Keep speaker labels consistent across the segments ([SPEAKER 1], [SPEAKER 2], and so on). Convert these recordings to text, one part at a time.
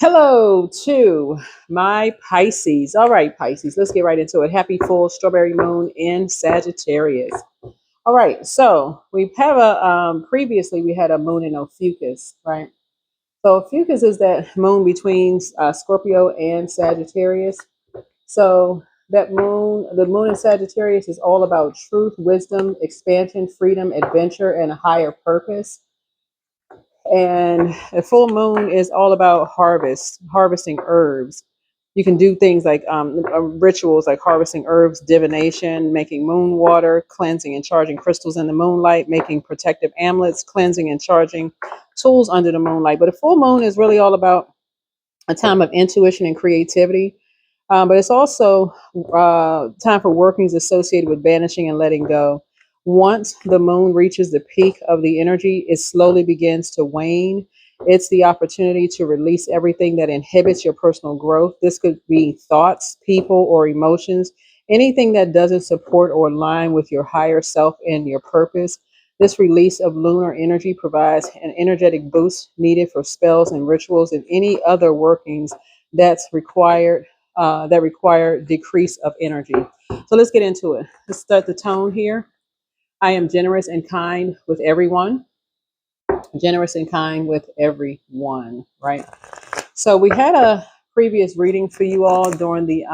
[SPEAKER 1] Hello to my Pisces. All right, Pisces, let's get right into it. Happy full strawberry moon in Sagittarius. All right, so we have previously we had a moon in Ophiuchus, right? So Ophiuchus is that moon between Scorpio and Sagittarius. So that moon, the moon in Sagittarius is all about truth, wisdom, expansion, freedom, adventure, and a higher purpose. And a full moon is all about harvesting herbs. You can do things like rituals like harvesting herbs, divination, making moon water, cleansing and charging crystals in the moonlight, making protective amulets, cleansing and charging tools under the moonlight. But a full moon is really all about a time of intuition and creativity. But it's also time for workings associated with banishing and letting go. Once the moon reaches the peak of the energy, it slowly begins to wane. It's the opportunity to release everything that inhibits your personal growth. This could be thoughts, people, or emotions, anything that doesn't support or align with your higher self and your purpose. This release of lunar energy provides an energetic boost needed for spells and rituals and any other workings that's required that require decrease of energy. So let's get into it. Let's start the tone here. I am generous and kind with everyone. Generous and kind with everyone, right? So we had a previous reading for you all during the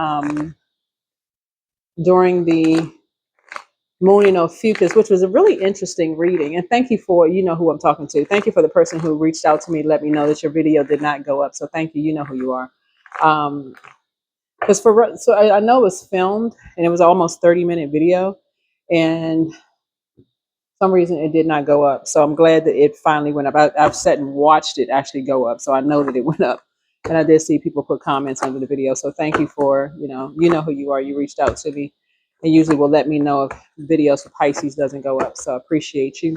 [SPEAKER 1] moon in Ophiuchus, which was a really interesting reading. And thank you for, you know who I'm talking to. Thank you for the person who reached out to me, let me know that your video did not go up. So thank you. You know who you are. Because I know it was filmed and it was almost 30-minute video, and some reason it did not go up. So I'm glad that it finally went up. I've sat and watched it actually go up, so I know that it went up. And I did see people put comments under the video. So thank you for, you know who you are. You reached out to me and usually will let me know if videos for Pisces doesn't go up. So I appreciate you.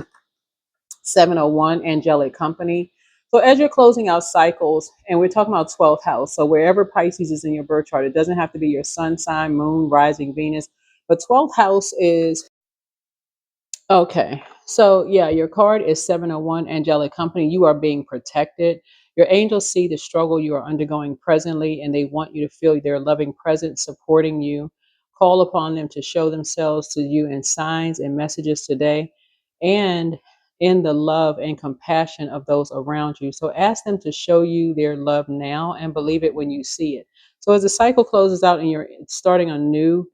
[SPEAKER 1] 701 angelic company. So as you're closing out cycles, and we're talking about 12th house, so wherever Pisces is in your birth chart, it doesn't have to be your sun sign, moon, rising, Venus, but 12th house is okay. So yeah, your card is 701 angelic company. You are being protected. Your angels see the struggle you are undergoing presently, and they want you to feel their loving presence supporting you. Call upon them to show themselves to you in signs and messages today, and in the love and compassion of those around you. So ask them to show you their love now and believe it when you see it. So as the cycle closes out and you're starting a new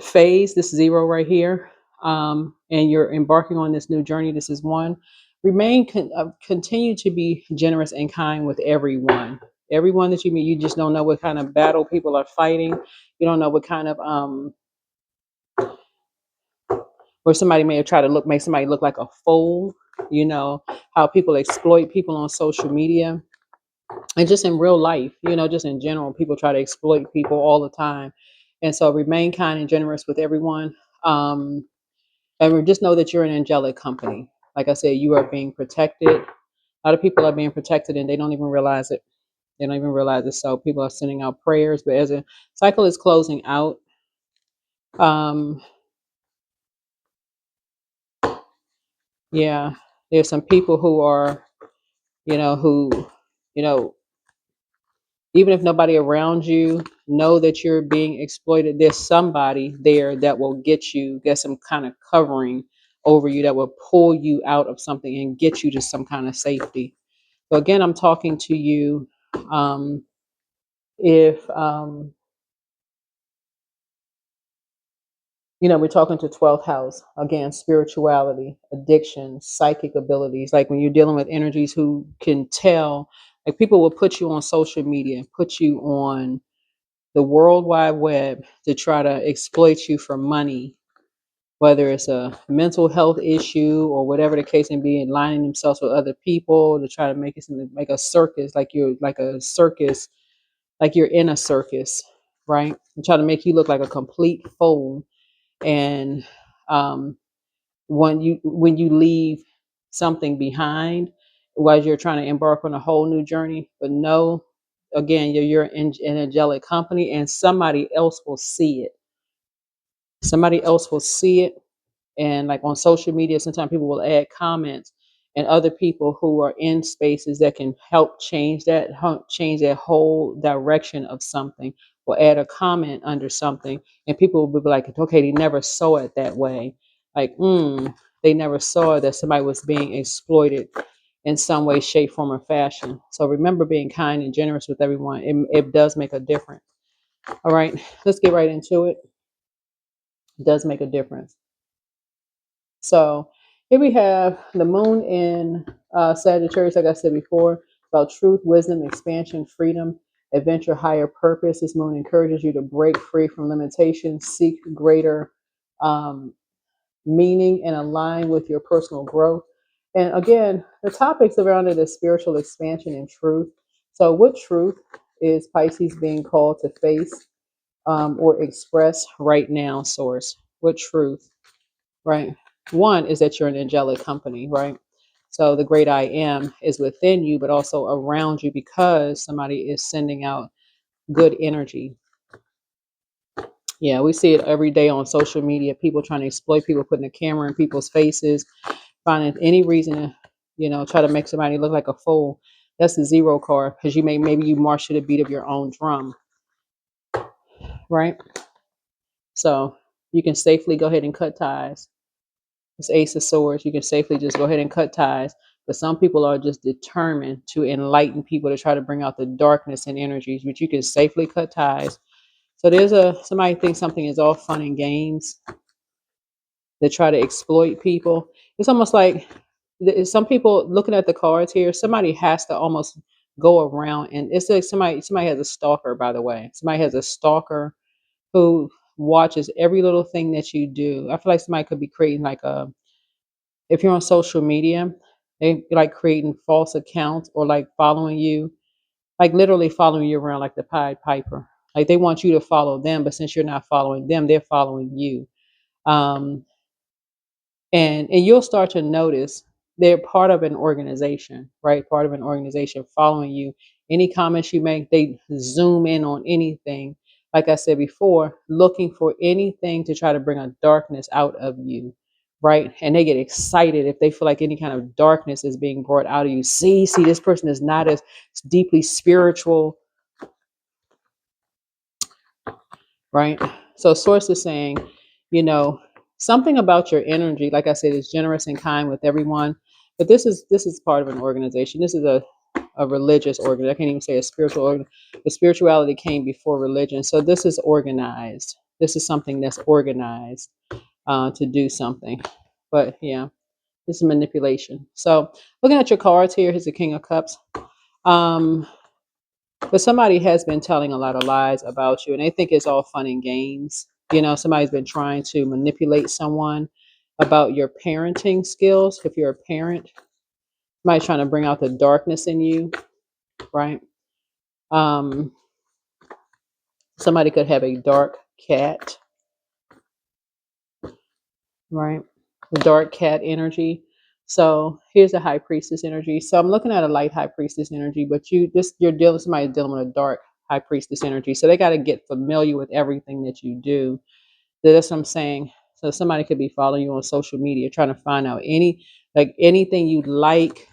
[SPEAKER 1] phase, this zero right here, and you're embarking on this new journey, this is one. Continue to be generous and kind with everyone. Everyone that you meet, you just don't know what kind of battle people are fighting. You don't know what kind of where somebody may have tried to make somebody look like a fool. You know how people exploit people on social media and just in real life. Just in general, people try to exploit people all the time. And so remain kind and generous with everyone. And just know that you're an angelic company. Like I said, you are being protected. A lot of people are being protected and they don't even realize it. They don't even realize it. So people are sending out prayers. But as a cycle is closing out, um, yeah, there's some people who are, who, you know, even if nobody around you know that you're being exploited, there's somebody there that will get some kind of covering over you that will pull you out of something and get you to some kind of safety. So again, I'm talking to you. If we're talking to 12th house again, spirituality, addiction, psychic abilities. Like when you're dealing with energies who can tell, like people will put you on social media, put you on the World Wide Web to try to exploit you for money, whether it's a mental health issue or whatever the case may be, and lining themselves with other people to try to make it like a circus, like you're in a circus, right? And try to make you look like a complete fool. And um, when you leave something behind, while you're trying to embark on a whole new journey, but no, again, you're in an angelic company, and somebody else will see it. Somebody else will see it, and like on social media, sometimes people will add comments, and other people who are in spaces that can help change that whole direction of something, or add a comment under something, and people will be like, okay, they never saw it that way. Like, they never saw that somebody was being exploited in some way, shape, form, or fashion. So remember being kind and generous with everyone. It does make a difference. All right, let's get right into it. It does make a difference. So here we have the moon in Sagittarius, like I said before, about truth, wisdom, expansion, freedom, adventure, higher purpose. This moon encourages you to break free from limitations, seek greater um, meaning, and align with your personal growth. And again, the topics around it is spiritual expansion and truth. So, what truth is Pisces being called to face or express right now, source? What truth? Right. One is that you're an angelic company, right? So the great I am is within you, but also around you, because somebody is sending out good energy. Yeah, we see it every day on social media. People trying to exploit people, putting a camera in people's faces, finding any reason to, try to make somebody look like a fool. That's the zero card, because maybe you march to the beat of your own drum, right? So you can safely go ahead and cut ties. It's Ace of Swords. You can safely just go ahead and cut ties. But some people are just determined to enlighten people, to try to bring out the darkness and energies, but you can safely cut ties. So somebody thinks something is all fun and games. They try to exploit people. It's almost like some people looking at the cards here, somebody has to almost go around, and it's like somebody has a stalker, by the way. Somebody has a stalker who watches every little thing that you do. I feel like somebody could be creating like if you're on social media, they like creating false accounts, or like following you, like literally following you around like the Pied Piper. Like they want you to follow them, but since you're not following them, they're following you. Um, and you'll start to notice they're part of an organization, right? Part of an organization following you. Any comments you make, they zoom in on anything. Like I said before, looking for anything to try to bring a darkness out of you, right? And they get excited if they feel like any kind of darkness is being brought out of you. See, this person is not as deeply spiritual, right? So source is saying, you know, something about your energy, like I said, is generous and kind with everyone. But this is part of an organization. This is a religious organ. I can't even say a spiritual organ. The spirituality came before religion. So this is organized. This is something that's organized to do something. But yeah, this is manipulation. So looking at your cards here, here's the King of Cups. Um, but somebody has been telling a lot of lies about you, and they think it's all fun and games. Somebody's been trying to manipulate someone about your parenting skills. If you're a parent, somebody's trying to bring out the darkness in you, right? Um, Somebody could have a dark cat, right? The dark cat energy. So here's the high priestess energy. So I'm looking at a light high priestess energy, but somebody's dealing with a dark high priestess energy. So they got to get familiar with everything that you do. That's what I'm saying. So somebody could be following you on social media, trying to find out anything you like,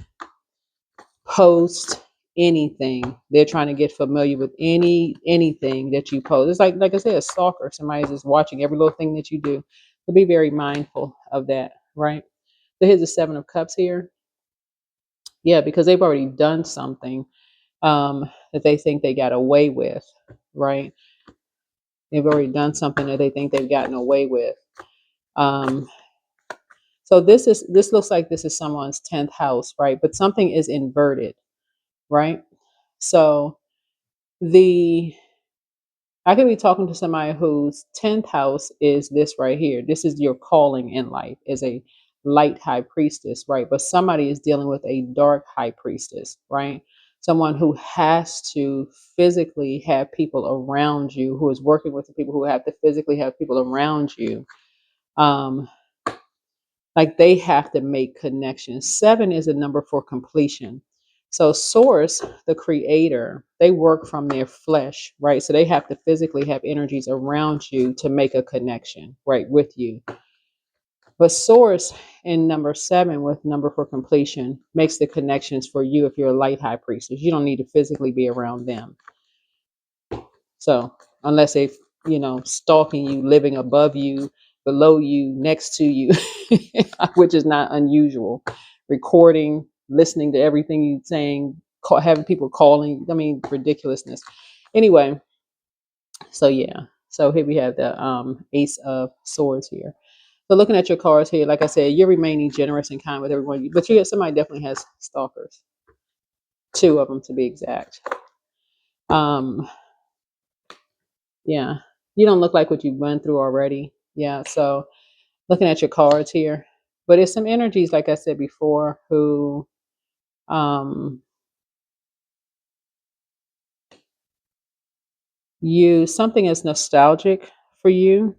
[SPEAKER 1] post anything. They're trying to get familiar with anything that you post. It's like I said, a stalker. Somebody's just watching every little thing that you do. So be very mindful of that, right? So here's the Seven of Cups here. Yeah, because they've already done something that they think they got away with, right? They've already done something that they think they've gotten away with. Um, So this looks like this is someone's 10th house, right? But something is inverted, right? So the I could be talking to somebody whose 10th house is this right here. This is your calling in life as a light high priestess, right? But somebody is dealing with a dark high priestess, right? Someone who has to physically have people around you, who is working with the people who have to physically have people around you. Like they have to make connections. Seven is a number for completion. So source, the creator, they work from their flesh, right? So they have to physically have energies around you to make a connection, right, with you. But source in number 7 with number for completion makes the connections for you if you're a light high priestess. You don't need to physically be around them. So unless they, stalking you, living above you, below you, next to you, which is not unusual, recording, listening to everything you're saying, having people calling, I mean, ridiculousness. Anyway, so yeah. So here we have the Ace of Swords here. So looking at your cards here, like I said, you're remaining generous and kind with everyone, but somebody definitely has stalkers. 2 of them to be exact. Um, yeah, you don't look like what you've been through already. Yeah, so looking at your cards here, but it's some energies, like I said before, who something is nostalgic for you.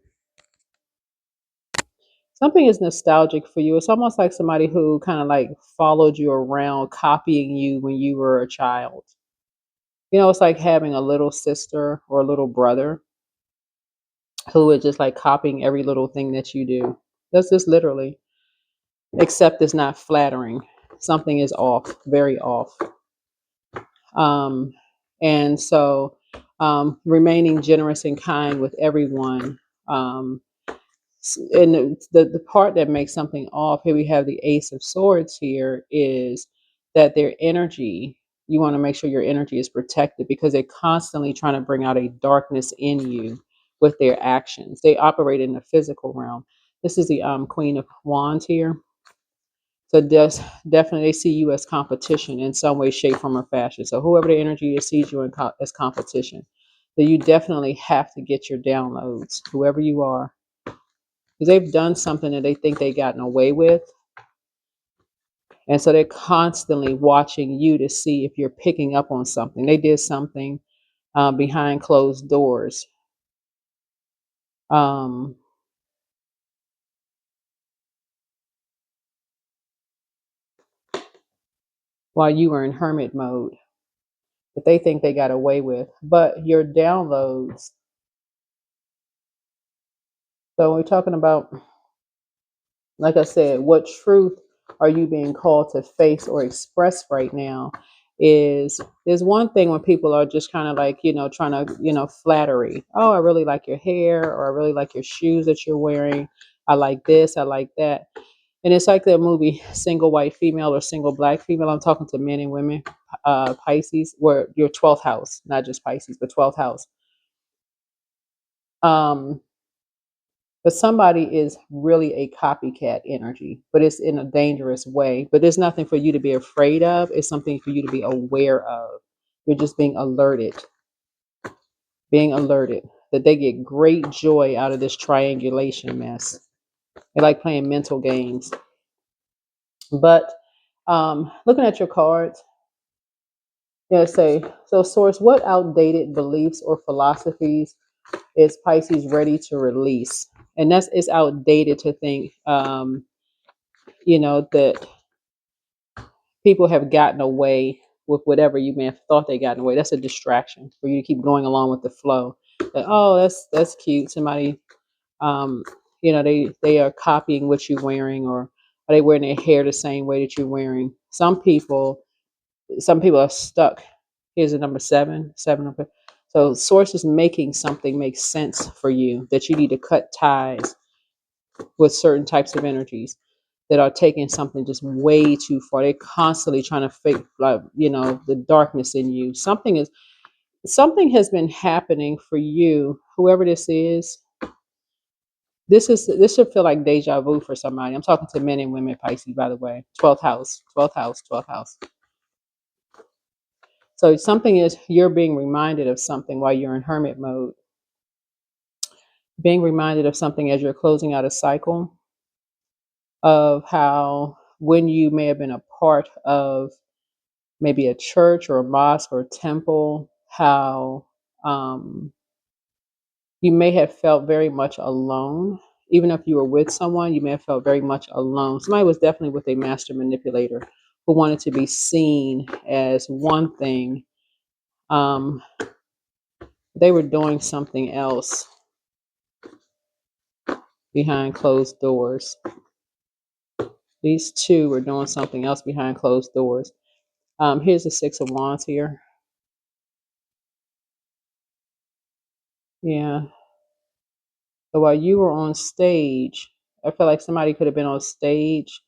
[SPEAKER 1] Something is nostalgic for you. It's almost like somebody who kind of like followed you around, copying you when you were a child. It's like having a little sister or a little brother who is just like copying every little thing that you do. That's just literally, except it's not flattering. Something is off, very off. Um, and so remaining generous and kind with everyone. Um, and the part that makes something off, here we have the Ace of Swords here, is that their energy, you want to make sure your energy is protected because they're constantly trying to bring out a darkness in you with their actions. They operate in the physical realm. This is the Queen of Wands here. So definitely they see you as competition in some way, shape, form, or fashion. So whoever the energy is sees you as competition. So you definitely have to get your downloads, whoever you are, because they've done something that they think they gotten away with. And so they're constantly watching you to see if you're picking up on something. They did something behind closed doors. Um, while you were in hermit mode that they think they got away with. But your downloads, so we're talking about, like I said, what truth are you being called to face or express right now? There's one thing when people are just kind of like, trying to, flattery. Oh, I really like your hair, or I really like your shoes that you're wearing. I like this, I like that. And it's like the movie Single White Female or Single Black Female. I'm talking to men and women, Pisces, where your 12th house, not just Pisces, but 12th house. Um, but somebody is really a copycat energy, but it's in a dangerous way. But there's nothing for you to be afraid of. It's something for you to be aware of. You're just being alerted that they get great joy out of this triangulation mess. They like playing mental games. But looking at your cards, yeah, say, so source, what outdated beliefs or philosophies is Pisces ready to release? And it's outdated to think, that people have gotten away with whatever you may have thought they gotten away. That's a distraction for you to keep going along with the flow. That, oh, that's cute. Somebody, um, they are copying what you're wearing, or are they wearing their hair the same way that you're wearing? Some people are stuck. Here's the number 7, 7 number. So source is making something make sense for you, that you need to cut ties with certain types of energies that are taking something just way too far. They're constantly trying to fake, like, the darkness in you. Something has been happening for you, whoever this is. This should feel like deja vu for somebody. I'm talking to men and women, Pisces, by the way. 12th house, 12th house, 12th house. So something is, you're being reminded of something while you're in hermit mode. Being reminded of something as you're closing out a cycle of how, when you may have been a part of maybe a church or a mosque or a temple, how you may have felt very much alone. Even if you were with someone, you may have felt very much alone. Somebody was definitely with a master manipulator who wanted to be seen as one thing. They were doing something else behind closed doors. These two were doing something else behind closed doors. Here's the Six of Wands here. Yeah. So while you were on stage, I feel like somebody could have been on stage.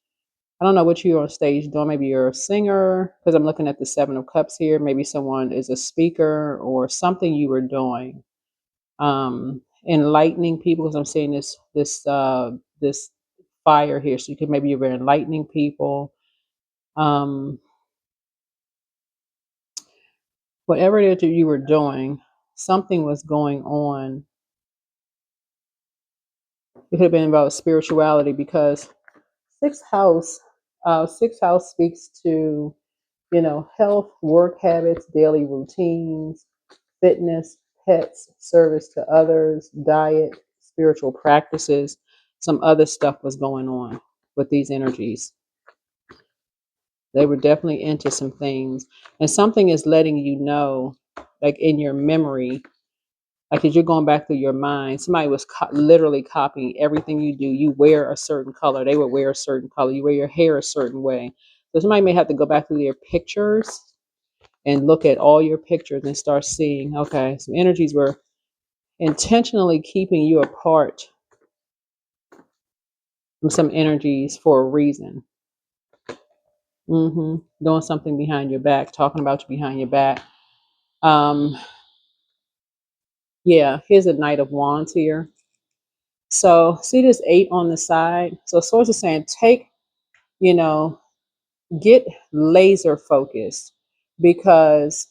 [SPEAKER 1] I don't know what you were on stage doing. Maybe you're a singer, because I'm looking at the Seven of Cups here. Maybe someone is a speaker or something you were doing. Enlightening people, because I'm seeing this fire here. So you could maybe you were enlightening people. Um, Whatever it is that you were doing, something was going on. It could have been about spirituality, because sixth house, sixth house speaks to, health, work habits, daily routines, fitness, pets, service to others, diet, spiritual practices. Some other stuff was going on with these energies. They were definitely into some things, and something is letting you know, like in your memory, like as you're going back through your mind, somebody was literally copying everything you do. You wear a certain color, they would wear a certain color. You wear your hair a certain way. So somebody may have to go back through their pictures and look at all your pictures and start seeing, okay, some energies were intentionally keeping you apart from some energies for a reason. Doing something behind your back, talking about you behind your back. Um, yeah, here's a Knight of Wands here. So see this 8 on the side. So Swords is saying, you know, get laser focused, because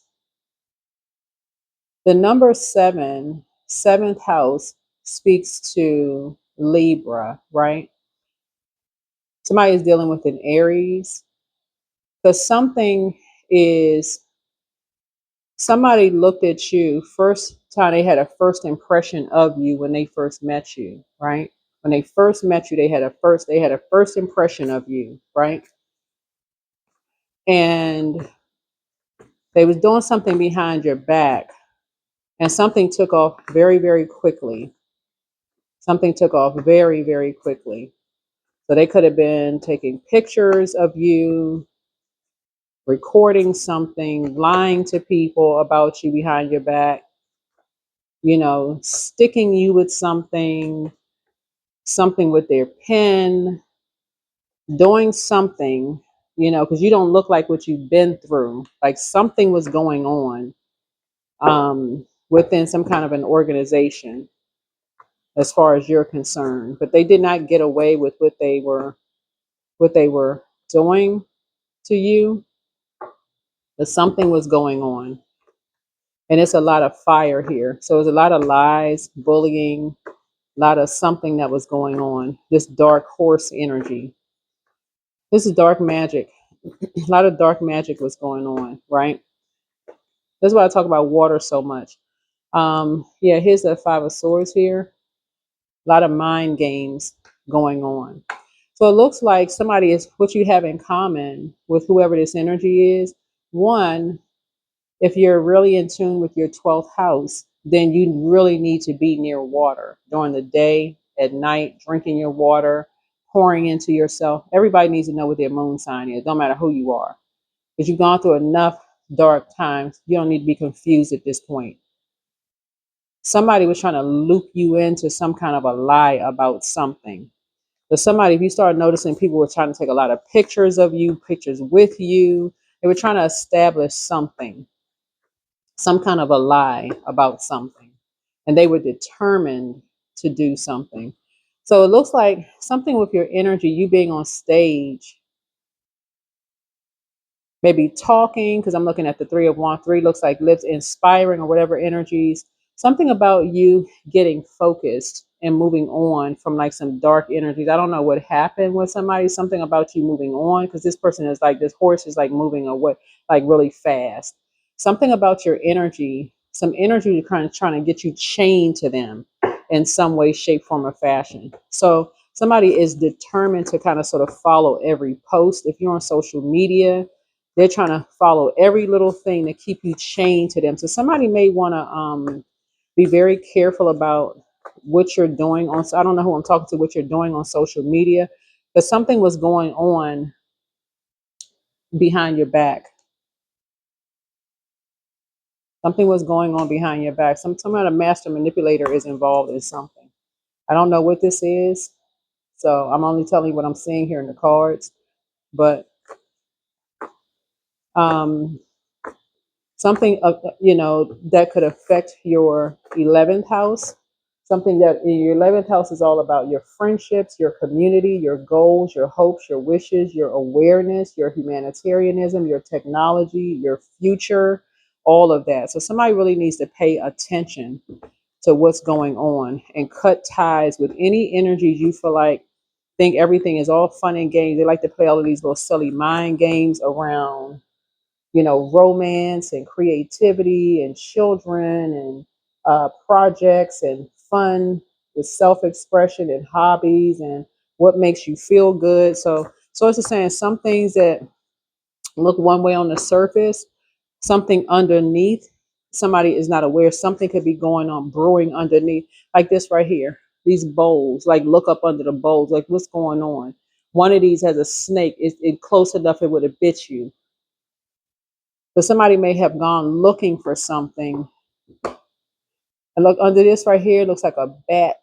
[SPEAKER 1] the number 7, seventh house, speaks to Libra, right? Somebody is dealing with an Aries, because somebody looked at you first time, they had a first impression of you when they first met you, right? When they first met you, they had a first impression of you, right? And they was doing something behind your back, and something took off very, very quickly. Something took off very, very quickly. So they could have been taking pictures of you, recording something, lying to people about you behind your back, sticking you with something with their pen, doing something, because you don't look like what you've been through. Like something was going on within some kind of an organization as far as you're concerned. But they did not get away with what they were doing to you, but something was going on. And it's a lot of fire here. So it's a lot of lies, bullying, a lot of something that was going on. This dark horse energy. This is dark magic. A lot of dark magic was going on, right? That's why I talk about water so much. Yeah, here's the Five of Swords here. A lot of mind games going on. So it looks like somebody is what you have in common with whoever this energy is. One, if you're really in tune with your 12th house, then you really need to be near water during the day, at night, drinking your water, pouring into yourself. Everybody needs to know what their moon sign is, no matter who you are. Because you've gone through enough dark times, you don't need to be confused at this point. Somebody was trying to loop you into some kind of a lie about something. But somebody, if you start noticing, people were trying to take a lot of pictures of you, pictures with you, they were trying to establish something, some kind of a lie about something. And they were determined to do something. So it looks like something with your energy, you being on stage, maybe talking, because I'm looking at the Three of Wands. Three looks like lips, inspiring, or whatever energies. Something about you getting focused and moving on from like some dark energies. I don't know what happened with somebody. Something about you moving on, because this person is like, this horse is like moving away, like really fast. Something about your energy, some energy kind of trying to get you chained to them in some way, shape, form, or fashion. So somebody is determined to kind of sort of follow every post. If you're on social media, they're trying to follow every little thing to keep you chained to them. So somebody may want to be very careful about what you're doing on. I don't know who I'm talking to. What you're doing on social media, But something was going on behind your back. Something was going on behind your back. Some kind of master manipulator is involved in something. I don't know what this is, so I'm only telling you what I'm seeing here in the cards. But um, something that could affect your 11th house. Something that in your 11th house is all about your friendships, your community, your goals, your hopes, your wishes, your awareness, your humanitarianism, your technology, your future, all of that. So somebody really needs to pay attention to what's going on and cut ties with any energies you feel like think everything is all fun and games. They like to play all of these little silly mind games around, romance and creativity and children and projects and fun with self-expression and hobbies and what makes you feel good. So it's just saying some things that look one way on the surface, something underneath, somebody is not aware. Something could be going on, brewing underneath, like this right here. These bowls, like look up under the bowls, like what's going on. One of these has a snake. It close enough it would have bit you. But somebody may have gone looking for something. And look under this right here, it looks like a bat.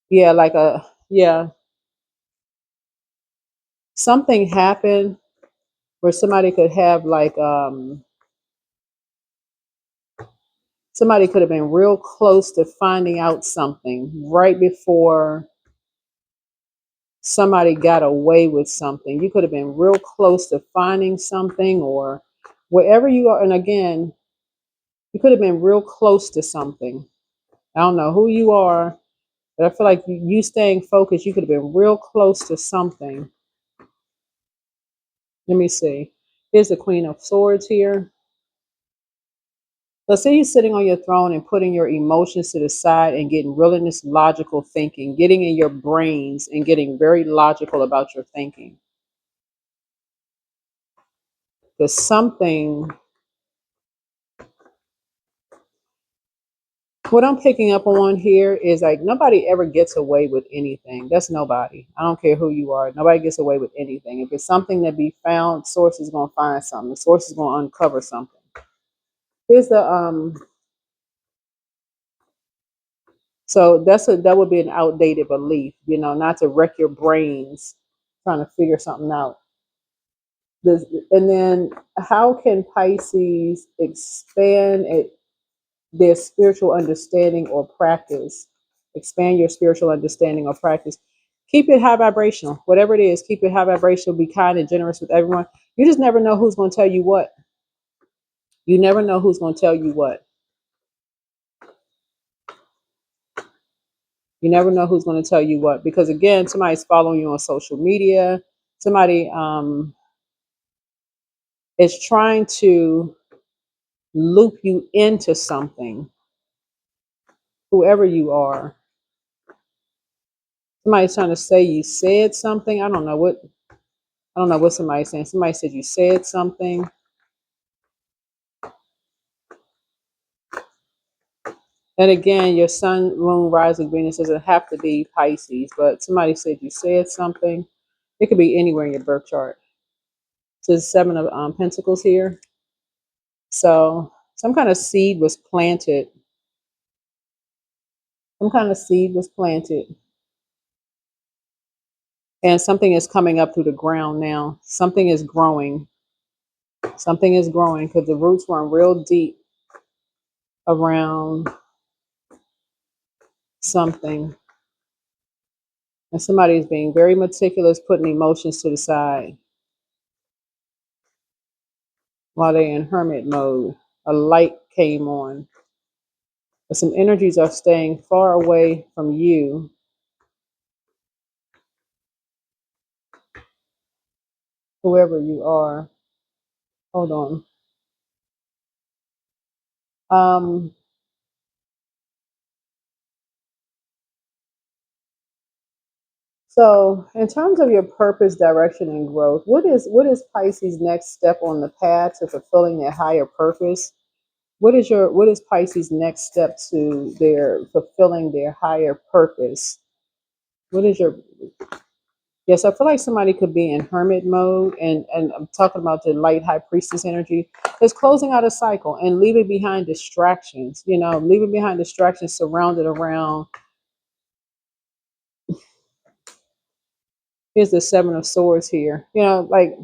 [SPEAKER 1] Yeah, yeah. Something happened where somebody could have somebody could have been real close to finding out something right before somebody got away with something. You could have been real close to finding something or wherever you are. And again, you could have been real close to something. I don't know who you are, but I feel like you staying focused, you could have been real close to something. Let me see. Here's the Queen of Swords here. So say you're sitting on your throne and putting your emotions to the side and getting real in this logical thinking, getting in your brains and getting very logical about your thinking. Because something, what I'm picking up on here is like nobody ever gets away with anything. That's nobody. I don't care who you are. Nobody gets away with anything. If it's something that be found, source is gonna find something. The source is gonna uncover something. Here's the so that would be an outdated belief, not to wreck your brains trying to figure something out. This, and then how can Pisces expand their spiritual understanding or practice? Expand your spiritual understanding or practice. Keep it high vibrational, whatever it is. Keep it high vibrational. Be kind and generous with everyone. You just never know who's going to tell you what. You never know who's going to tell you what. You never know who's going to tell you what, because again, somebody's following you on social media. Somebody is trying to loop you into something, whoever you are. Somebody's trying to say you said something. I don't know what somebody's saying. Somebody said you said something. And again, your sun, moon, rising, Venus doesn't have to be Pisces, but somebody said you said something. It could be anywhere in your birth chart. So there's seven of Pentacles here. So some kind of seed was planted. Some kind of seed was planted. And something is coming up through the ground now. Something is growing. Something is growing because the roots run real deep around something. And somebody is being very meticulous, putting emotions to the side while they're in hermit mode. A light came on. But some energies are staying far away from you. Whoever you are. Hold on. Um, so in terms of your purpose, direction, and growth, what is Pisces' next step on the path to fulfilling their higher purpose? what is Pisces next step to their fulfilling their higher purpose? What is your Yes, I feel like somebody could be in hermit mode, and I'm talking about the light high priestess energy. It's closing out a cycle and leaving behind distractions, leaving behind distractions surrounded around. Here's the seven of swords here. Like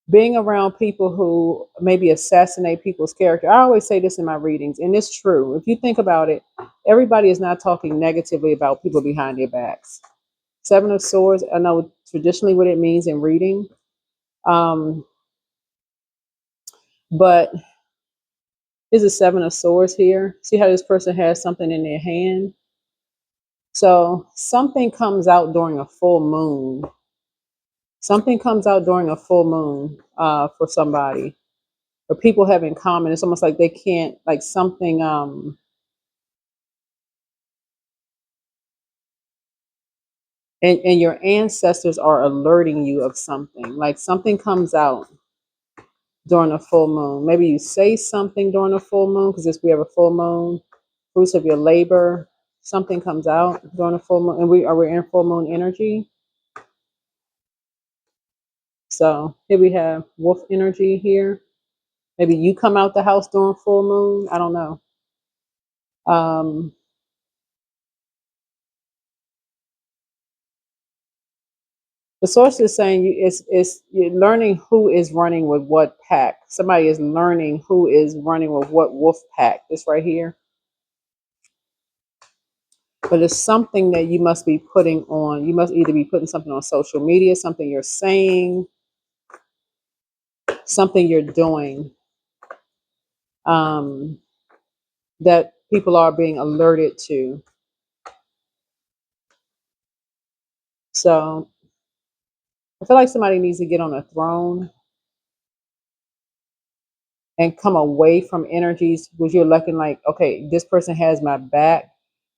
[SPEAKER 1] being around people who maybe assassinate people's character. I always say this in my readings, and it's true. If you think about it, everybody is not talking negatively about people behind their backs. Seven of swords, I know traditionally what it means in reading. Um, but is a seven of swords here. See how this person has something in their hand? So something comes out during a full moon. Something comes out during a full moon for somebody. Or people have in common. It's almost like they can't, like something, and your ancestors are alerting you of something. Like something comes out during a full moon. Maybe you say something during a full moon because we have a full moon. Fruits of your labor. Something comes out during a full moon, and we're in full moon energy. So here we have wolf energy here. Maybe you come out the house during full moon. I don't know. Um, the source is saying you're learning who is running with what pack. Somebody is learning who is running with what wolf pack. This right here. But it's something that you must be putting on. You must either be putting something on social media, something you're saying, something you're doing, um, that people are being alerted to. So I feel like somebody needs to get on a throne and come away from energies because you're looking like, okay, this person has my back,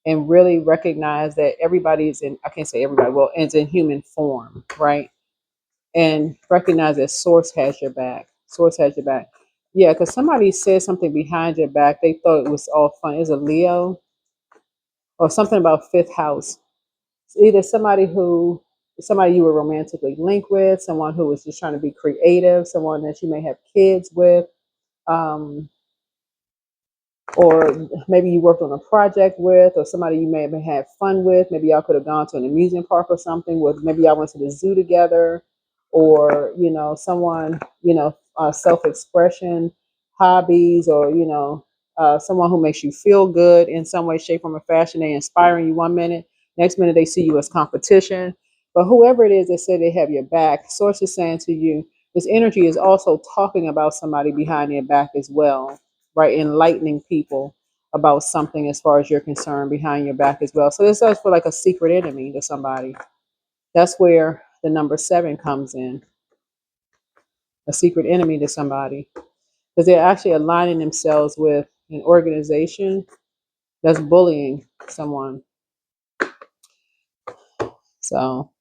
[SPEAKER 1] and really recognize that everybody is in, I can't say everybody, well, it's in human form, right? And recognize that source has your back. Source has your back. Yeah, because somebody said something behind your back. They thought it was all fun. It was a Leo or something about fifth house. It's either somebody you were romantically linked with, someone who was just trying to be creative, someone that you may have kids with. Um, or maybe you worked on a project with, or somebody you may have had fun with. Maybe y'all could have gone to an amusement park or something. With maybe y'all went to the zoo together, or someone self-expression, hobbies, or someone who makes you feel good in some way, shape, form, or fashion. They inspiring you one minute, next minute they see you as competition. But whoever it is that said they have your back, source is saying to you, this energy is also talking about somebody behind their back as well, right? Enlightening people about something as far as you're concerned behind your back as well. So this does feel like a secret enemy to somebody. That's where the number seven comes in, a secret enemy to somebody, because they're actually aligning themselves with an organization that's bullying someone. So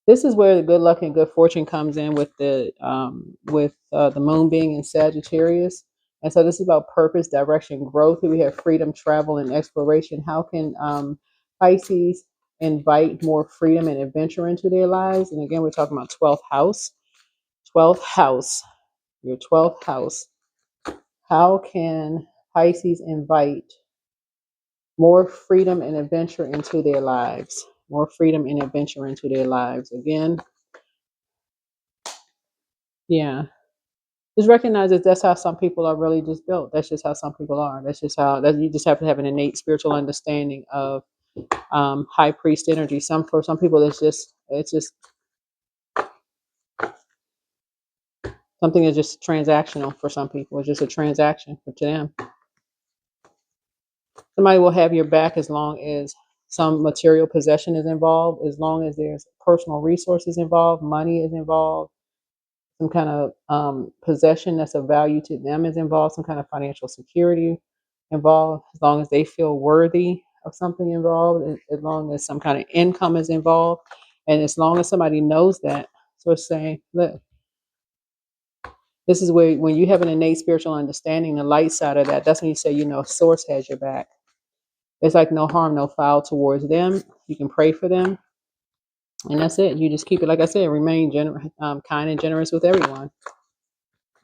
[SPEAKER 1] this is where the good luck and good fortune comes in with the moon being in Sagittarius. And so this is about purpose, direction, growth. Here we have freedom, travel, and exploration. How can Pisces invite more freedom and adventure into their lives? And again, we're talking about 12th house. 12th house, your 12th house. How can Pisces invite more freedom and adventure into their lives? More freedom and adventure into their lives. Again, yeah. Just recognize that that's how some people are really just built. That's just how some people are. That's just how that you just have to have an innate spiritual understanding of high priest energy. For some people it's just something is just transactional for some people. It's just a transaction to them. Somebody will have your back as long as some material possession is involved, as long as there's personal resources involved, money is involved, some kind of possession that's of value to them is involved, some kind of financial security involved, as long as they feel worthy of something involved, as long as some kind of income is involved, and as long as somebody knows that. So it's saying, look, This is where when you have an innate spiritual understanding, the light side of that, that's when you say, source has your back. It's like no harm, no foul towards them. You can pray for them. And that's it. You just keep it, like I said, remain kind and generous with everyone.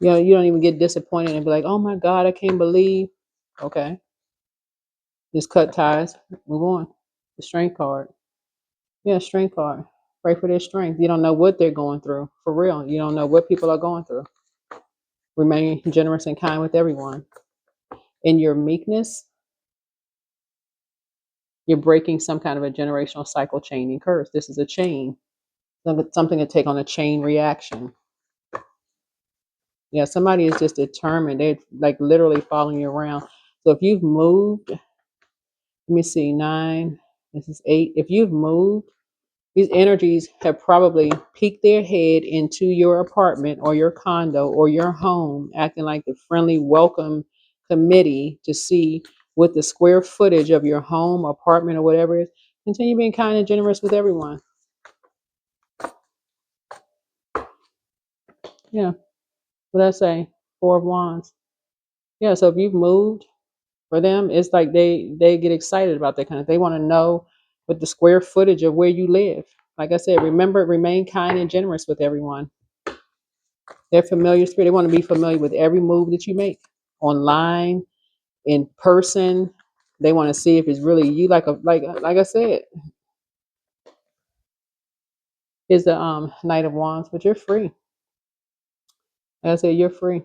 [SPEAKER 1] You don't even get disappointed and be like, oh my God, I can't believe. Okay. Just cut ties, move on. The strength card. Yeah, strength card. Pray for their strength. You don't know what they're going through. For real. You don't know what people are going through. Remain generous and kind with everyone. In your meekness, you're breaking some kind of a generational cycle chain and curse. This is a chain. Something to take on a chain reaction. Yeah, somebody is just determined. They're like literally following you around. So if you've moved, let me see, 9, this is 8. If you've moved, these energies have probably peeked their head into your apartment or your condo or your home, acting like the friendly welcome committee to see what the square footage of your home, apartment, or whatever is. Continue being kind and generous with everyone. Yeah. What did I say? 4 of Wands. Yeah. So if you've moved, for them, it's like they get excited about that kind of. They want to know what the square footage of where you live. Like I said, remember, remain kind and generous with everyone. They're familiar spirit. They want to be familiar with every move that you make online, in person. They want to see if it's really you. Like I said, is the Knight of Wands, but you're free. Like I said, you're free.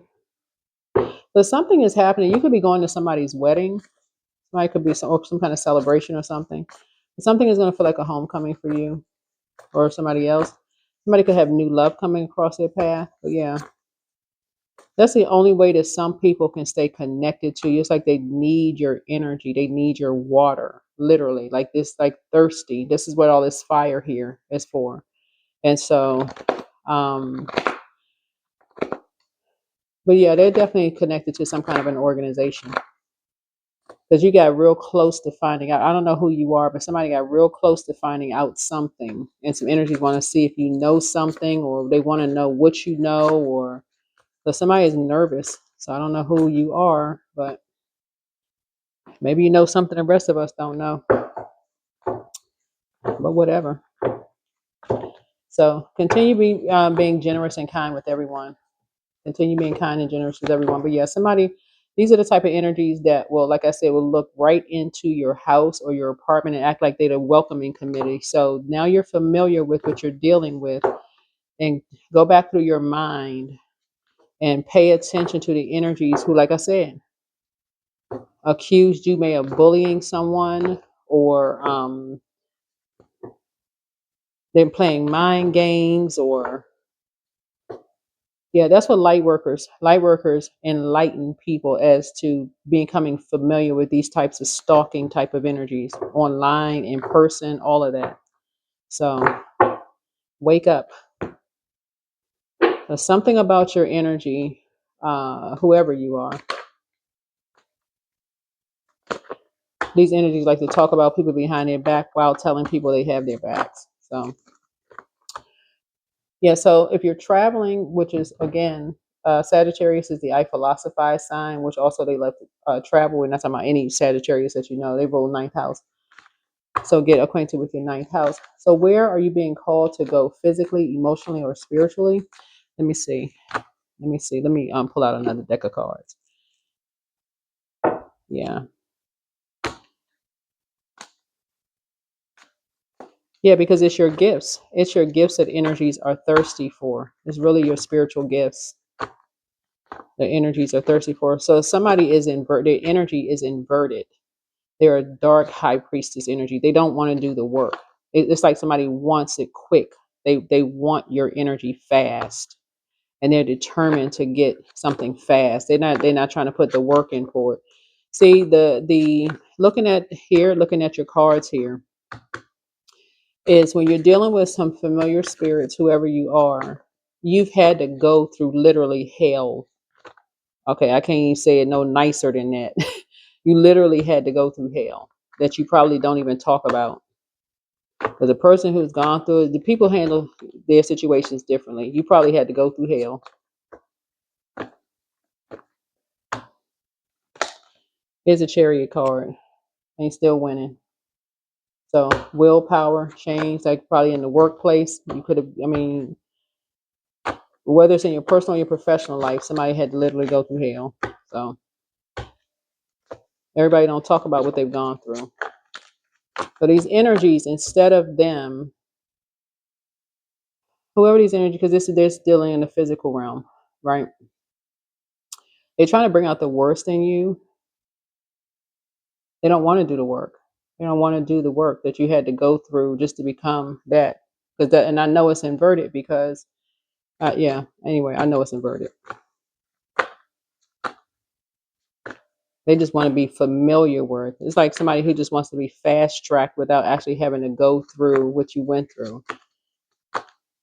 [SPEAKER 1] But something is happening. You could be going to somebody's wedding. Somebody could be some kind of celebration or something. Something is going to feel like a homecoming for you or somebody else. Somebody could have new love coming across their path. But yeah, that's the only way that some people can stay connected to you. It's like they need your energy. They need your water, literally. Like this, like thirsty. This is what all this fire here is for. And so, um, but yeah, they're definitely connected to some kind of an organization. Because you got real close to finding out. I don't know who you are, but somebody got real close to finding out something. And some energies want to see if you know something, or they want to know what you know, or so somebody is nervous. So I don't know who you are, but maybe you know something the rest of us don't know. But whatever. So continue being generous and kind with everyone. Continue being kind and generous with everyone. But yeah, these are the type of energies that will, like I said, will look right into your house or your apartment and act like they're the welcoming committee. So now you're familiar with what you're dealing with, and go back through your mind and pay attention to the energies who, like I said, accused you may of bullying someone, or they're playing mind games, or yeah, that's what light workers enlighten people as to becoming familiar with these types of stalking type of energies online, in person, all of that. So wake up. There's something about your energy, whoever you are. These energies like to talk about people behind their back while telling people they have their backs. So yeah, so if you're traveling, which is again, Sagittarius is the I philosophize sign, which also they love to travel. And that's talking about any Sagittarius that you know. They roll ninth house. So get acquainted with your ninth house. So where are you being called to go physically, emotionally, or spiritually? Let me see. Let me pull out another deck of cards. Yeah. Yeah, because it's your gifts. It's your gifts that energies are thirsty for. It's really your spiritual gifts. The energies are thirsty for. So somebody is inverted. Their energy is inverted. They're a dark high priestess energy. They don't want to do the work. It's like somebody wants it quick. They want your energy fast, and they're determined to get something fast. They're not trying to put the work in for it. See the looking at your cards here is when you're dealing with some familiar spirits, whoever you are, you've had to go through literally hell. Okay, I can't even say it no nicer than that. You literally had to go through hell that you probably don't even talk about. Because a person who's gone through it, the people handle their situations differently. You probably had to go through hell. Here's a Chariot card. And still winning. So willpower, change, like probably in the workplace. You could have, I mean, whether it's in your personal or your professional life, somebody had to literally go through hell. So everybody don't talk about what they've gone through. So these energies, instead of them, whoever these energies, because they're dealing in the physical realm, right? They're trying to bring out the worst in you. They don't want to do the work. They don't want to do the work that you had to go through just to become that. Because that, and I know it's inverted because, yeah. Anyway, I know it's inverted. They just want to be familiar with. It's like somebody who just wants to be fast tracked without actually having to go through what you went through.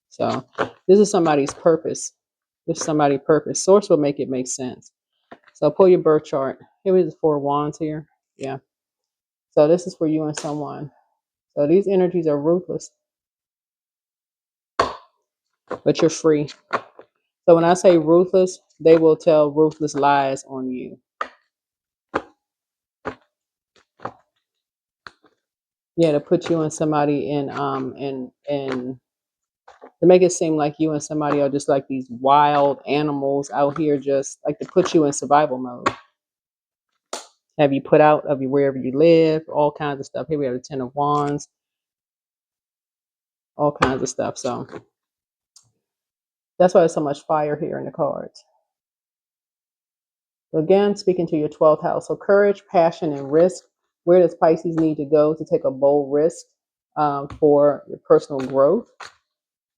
[SPEAKER 1] So this is somebody's purpose. This is somebody's purpose. Source will make it make sense. So pull your birth chart. Here is the 4 of Wands here. Yeah. So this is for you and someone. So these energies are ruthless, but you're free. So when I say ruthless, they will tell ruthless lies on you. Yeah, to put you and somebody in to make it seem like you and somebody are just like these wild animals out here, just like to put you in survival mode. Have you put out of you wherever you live, all kinds of stuff. Here we have the 10 of Wands, all kinds of stuff. So that's why there's so much fire here in the cards. So again, speaking to your 12th house. So courage, passion, and risk. Where does Pisces need to go to take a bold risk for your personal growth?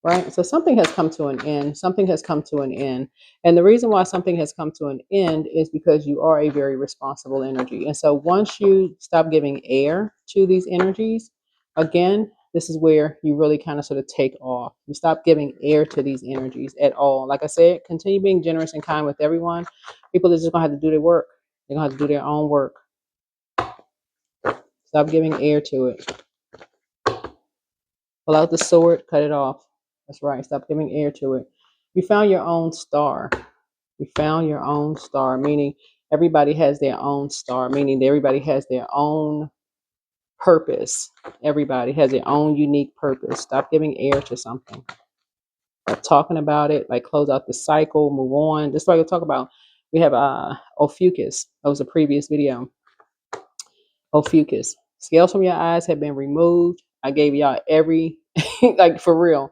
[SPEAKER 1] Right? So something has come to an end. Something has come to an end. And the reason why something has come to an end is because you are a very responsible energy. And so once you stop giving air to these energies, again, this is where you really kind of sort of take off. You stop giving air to these energies at all. Like I said, continue being generous and kind with everyone. People are just going to have to do their work. They're going to have to do their own work. Stop giving air to it. Pull out the sword, cut it off. That's right. Stop giving air to it. You found your own star. You found your own star, meaning everybody has their own star, meaning everybody has their own purpose. Everybody has their own unique purpose. Stop giving air to something. Stop talking about it, like close out the cycle, move on. Just like I talk about, we have Ophiuchus. That was a previous video. Ophiuchus. Scales from your eyes have been removed. I gave y'all every, like for real.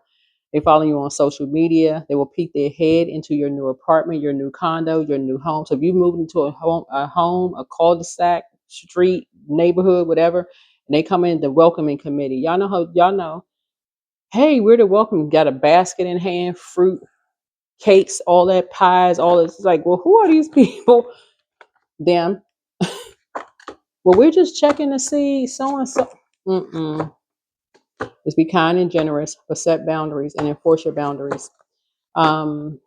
[SPEAKER 1] They follow you on social media. They will peek their head into your new apartment, your new condo, your new home. So if you moved into a cul-de-sac, street, neighborhood, whatever, and they come in the welcoming committee. Y'all know, hey, we're the welcome. Got a basket in hand, fruit, cakes, all that, pies, all this. It's like, well, who are these people? Them. Well, we're just checking to see so and so. Just be kind and generous, but set boundaries and enforce your boundaries. Then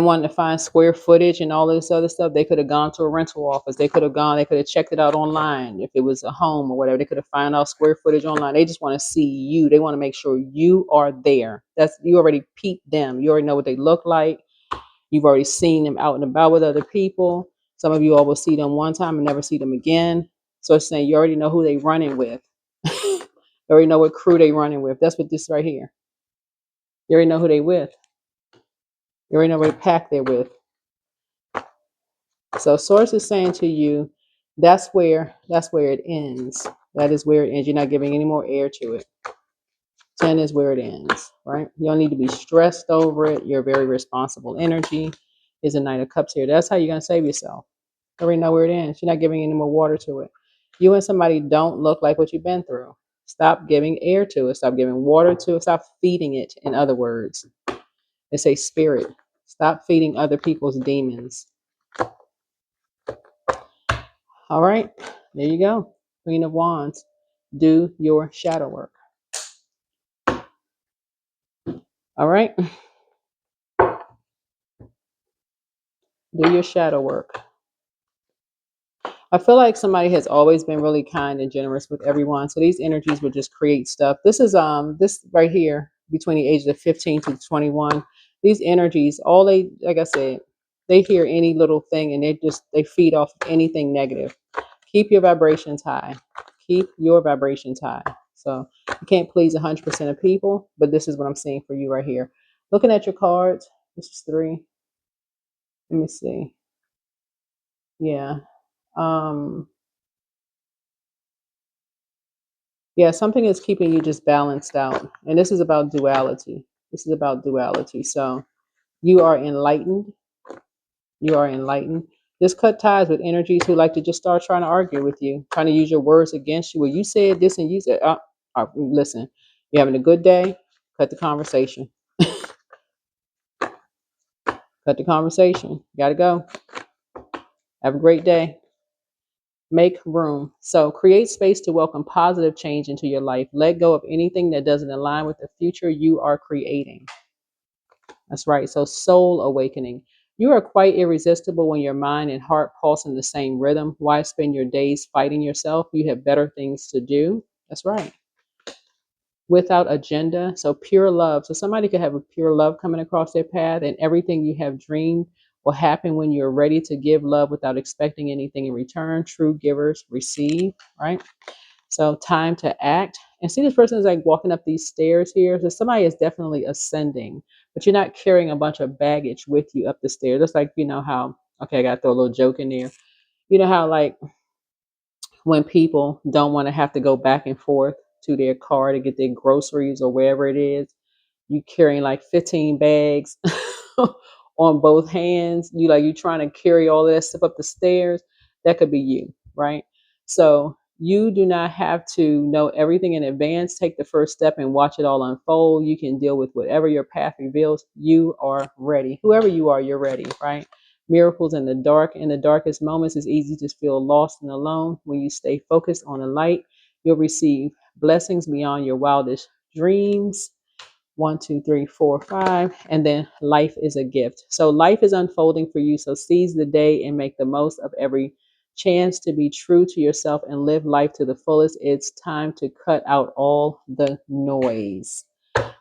[SPEAKER 1] wanting to find square footage and all this other stuff, they could have gone to a rental office. They could have checked it out online if it was a home or whatever. They could have found out square footage online. They just want to see you. They want to make sure you are there. That's, you already peeped them. You already know what they look like. You've already seen them out and about with other people. Some of you all will see them one time and never see them again. So it's saying you already know who they running with. You already know what crew they running with. That's what this right here. You already know who they with. You already know what pack they're with. So source is saying to you, that's where it ends. That is where it ends. You're not giving any more air to it. 10 is where it ends, right? You don't need to be stressed over it. You're a very responsible energy. Is a Knight of Cups here. That's how you're going to save yourself. You already know where it ends. You're not giving any more water to it. You and somebody don't look like what you've been through. Stop giving air to it. Stop giving water to it. Stop feeding it, in other words. It's a spirit. Stop feeding other people's demons. All right, there you go. Queen of Wands. Do your shadow work. All right. Do your shadow work. I feel like somebody has always been really kind and generous with everyone. So these energies would just create stuff. This is this right here between the ages of 15 to 21. these energies, all they, like I said, they hear any little thing and they feed off of anything negative. Keep your vibrations high. Keep your vibrations high. So you can't please 100% of people, but this is what I'm seeing for you right here. Looking at your cards, this is 3. Let me see. Yeah. Um, yeah, something is keeping you just balanced out. And this is about duality. This is about duality. So you are enlightened. You are enlightened. Just cut ties with energies who like to just start trying to argue with you, trying to use your words against you. Well, you said this and you said, listen, you're having a good day. Cut the conversation. Cut the conversation. Gotta go. Have a great day. Make room. So create space to welcome positive change into your life. Let go of anything that doesn't align with the future you are creating. That's right. So soul awakening. You are quite irresistible when your mind and heart pulse in the same rhythm. Why spend your days fighting yourself? You have better things to do. That's right. Without agenda. So pure love. So somebody could have a pure love coming across their path, and everything you have dreamed will happen when you're ready to give love without expecting anything in return. True givers receive, right? So time to act. And see, this person is like walking up these stairs here. So somebody is definitely ascending, but you're not carrying a bunch of baggage with you up the stairs. Just like, you know how, okay, I got to throw a little joke in there. You know how, like, when people don't want to have to go back and forth to their car to get their groceries or wherever it is, you carrying like 15 bags on both hands, you trying to carry all of that stuff up the stairs. That could be you, right? So you do not have to know everything in advance. Take the first step and watch it all unfold. You can deal with whatever your path reveals. You are ready. Whoever you are, you're ready, right? Miracles in the dark. In the darkest moments, it's easy to feel lost and alone. When you stay focused on the light, you'll receive blessings beyond your wildest dreams. 1, 2, 3, 4, 5, and then life is a gift. So life is unfolding for you. So seize the day and make the most of every chance to be true to yourself and live life to the fullest. It's time to cut out all the noise.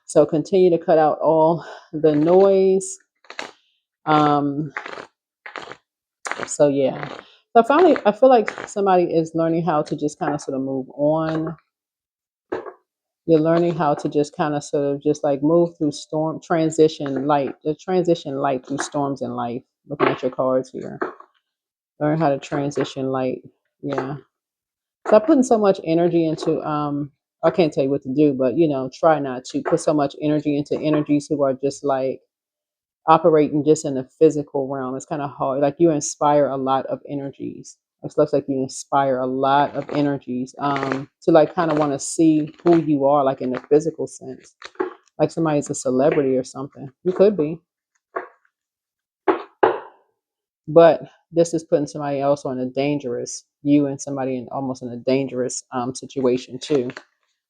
[SPEAKER 1] So continue to cut out all the noise. Um, so yeah. So finally, I feel like somebody is learning how to just kind of sort of move on. You're learning how to just kind of sort of just like move through transition light through storms in life. Looking at your cards here. Learn how to transition light. Yeah. Stop putting so much energy into, I can't tell you what to do, but try not to put so much energy into energies who are just like operating just in the physical realm. It's kind of hard. Like you inspire a lot of energies. It looks like you inspire a lot of energies to like kind of want to see who you are, like in the physical sense. Like somebody's a celebrity or something. You could be. But this is putting somebody else on a dangerous, you and somebody in almost in a dangerous situation too.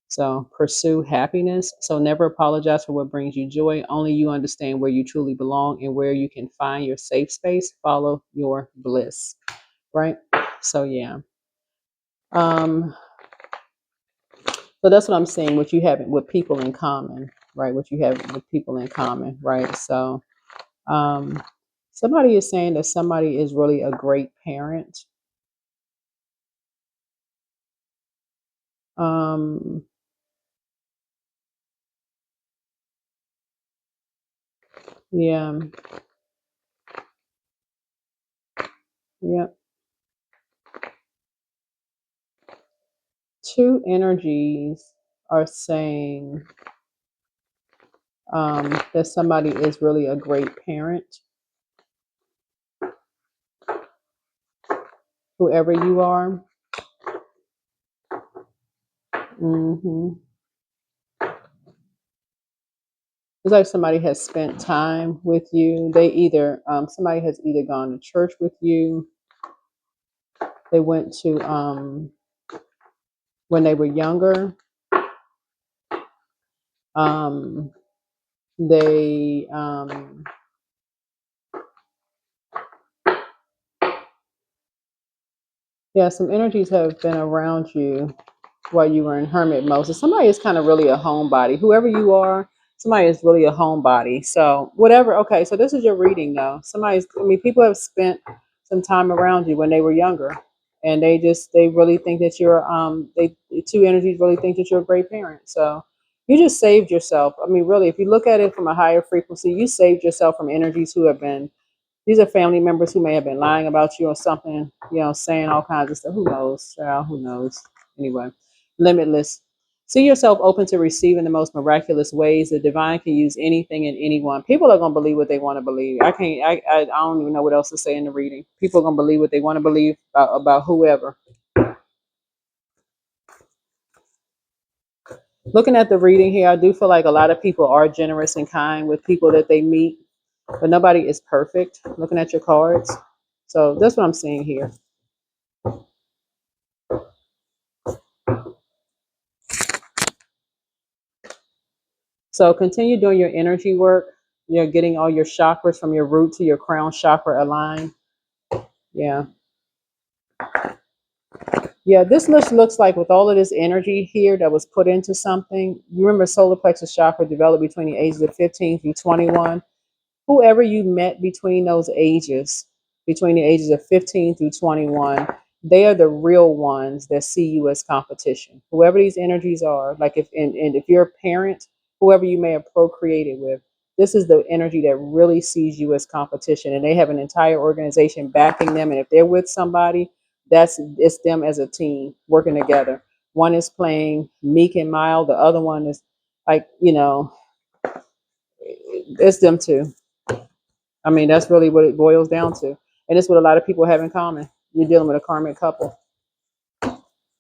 [SPEAKER 1] So pursue happiness. So never apologize for what brings you joy. Only you understand where you truly belong and where you can find your safe space. Follow your bliss. Right? So yeah. So that's what I'm saying, what you have with people in common, right? What you have with people in common, right? So um somebody is saying that somebody is really a great parent. Um yeah, yeah. Two energies are saying that somebody is really a great parent, whoever you are. hmm It's like somebody has spent time with you. Somebody has either gone to church with you. They went to, when they were younger. Um, they, yeah, some energies have been around you while you were in hermit mode. So somebody is kind of really a homebody. Whoever you are, Somebody is really a homebody. So whatever. Okay, so this is your reading though. People have spent some time around you when they were younger, and they really think that you're they the two energies really think that you're a great parent. So you just saved yourself. I mean, really, if you look at it from a higher frequency, you saved yourself from energies who have been, these are family members who may have been lying about you or something, saying all kinds of stuff. Who knows, child? Who knows? Anyway, limitless. See yourself open to receiving the most miraculous ways. The divine can use anything and anyone. People are gonna believe what they want to believe. I can't. I don't even know what else to say in the reading. People are gonna believe what they want to believe about whoever. Looking at the reading here, I do feel like a lot of people are generous and kind with people that they meet, but nobody is perfect. Looking at your cards, so that's what I'm seeing here. So continue doing your energy work. You're getting all your chakras from your root to your crown chakra aligned. Yeah. Yeah, this looks like with all of this energy here that was put into something. You remember solar plexus chakra developed between the ages of 15 through 21. Whoever you met between those ages, between the ages of 15 through 21, they are the real ones that see you as competition. Whoever these energies are, like and if you're a parent, whoever you may have procreated with, this is the energy that really sees you as competition, and they have an entire organization backing them. And if they're with somebody, it's them as a team working together. One is playing meek and mild, the other one is like, it's them two. I mean, that's really what it boils down to. And it's what a lot of people have in common. You're dealing with a karmic couple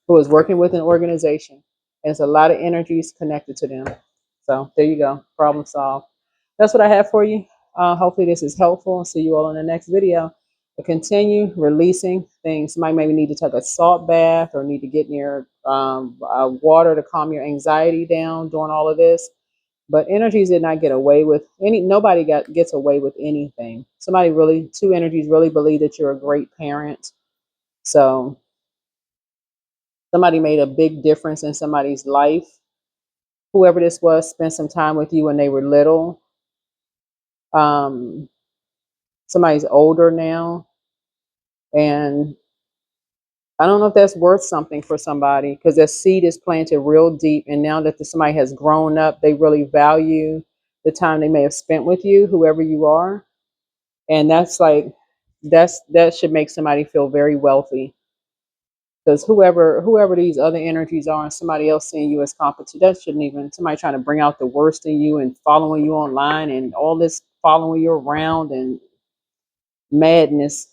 [SPEAKER 1] who is working with an organization. And it's a lot of energies connected to them. So there you go. Problem solved. That's what I have for you. Hopefully this is helpful. I'll see you all in the next video. But continue releasing things. Somebody maybe need to take a salt bath or need to get near water to calm your anxiety down during all of this. But energies did not get away with nobody gets away with anything. Two energies really believe that you're a great parent. So somebody made a big difference in somebody's life. Whoever this was spent some time with you when they were little. Somebody's older now, and I don't know if that's worth something for somebody, because that seed is planted real deep, and now that somebody has grown up, they really value the time they may have spent with you, whoever you are. And that should make somebody feel very wealthy, because whoever these other energies are and somebody else seeing you as competent, that shouldn't even, somebody trying to bring out the worst in you and following you online and all this following you around and madness.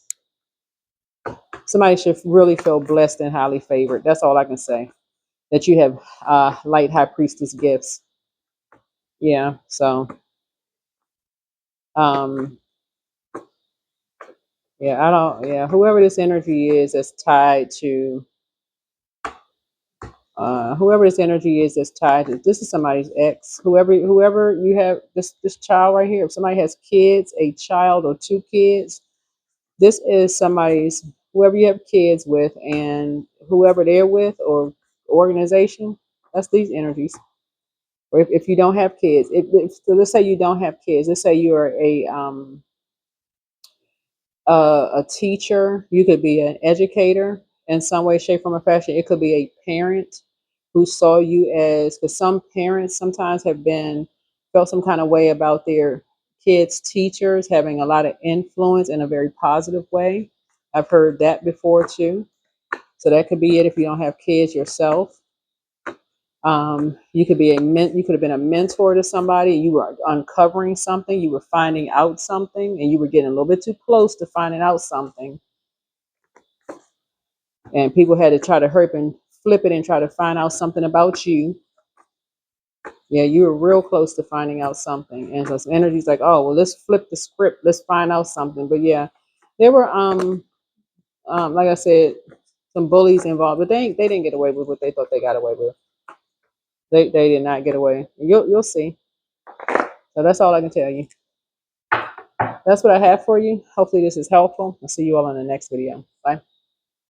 [SPEAKER 1] Somebody should really feel blessed and highly favored. That's all I can say, that you have light high priestess gifts. Yeah. So um yeah, I don't, yeah, whoever this energy is that's tied to whoever this energy is that's tied to, this is somebody's ex. Whoever you have, this child right here, if somebody has kids, a child or two kids, this is somebody's, whoever you have kids with and whoever they're with or organization, that's these energies. Or if you don't have kids, so let's say you don't have kids, let's say you're a teacher, you could be an educator in some way, shape, form, or fashion. It could be a parent who saw you as, because some parents sometimes have been, felt some kind of way about their kids' teachers having a lot of influence in a very positive way. I've heard that before too. So that could be it if you don't have kids yourself. You could be you could have been a mentor to somebody. You were uncovering something, you were finding out something, and you were getting a little bit too close to finding out something. And people had to try to hurry up and flip it and try to find out something about you. Yeah, you were real close to finding out something. And so some energy's like, oh, well, let's flip the script. Let's find out something. But yeah, there were, like I said, some bullies involved, but they didn't get away with what they thought they got away with. They did not get away. You'll see. So that's all I can tell you. That's what I have for you. Hopefully this is helpful. I'll see you all in the next video. Bye.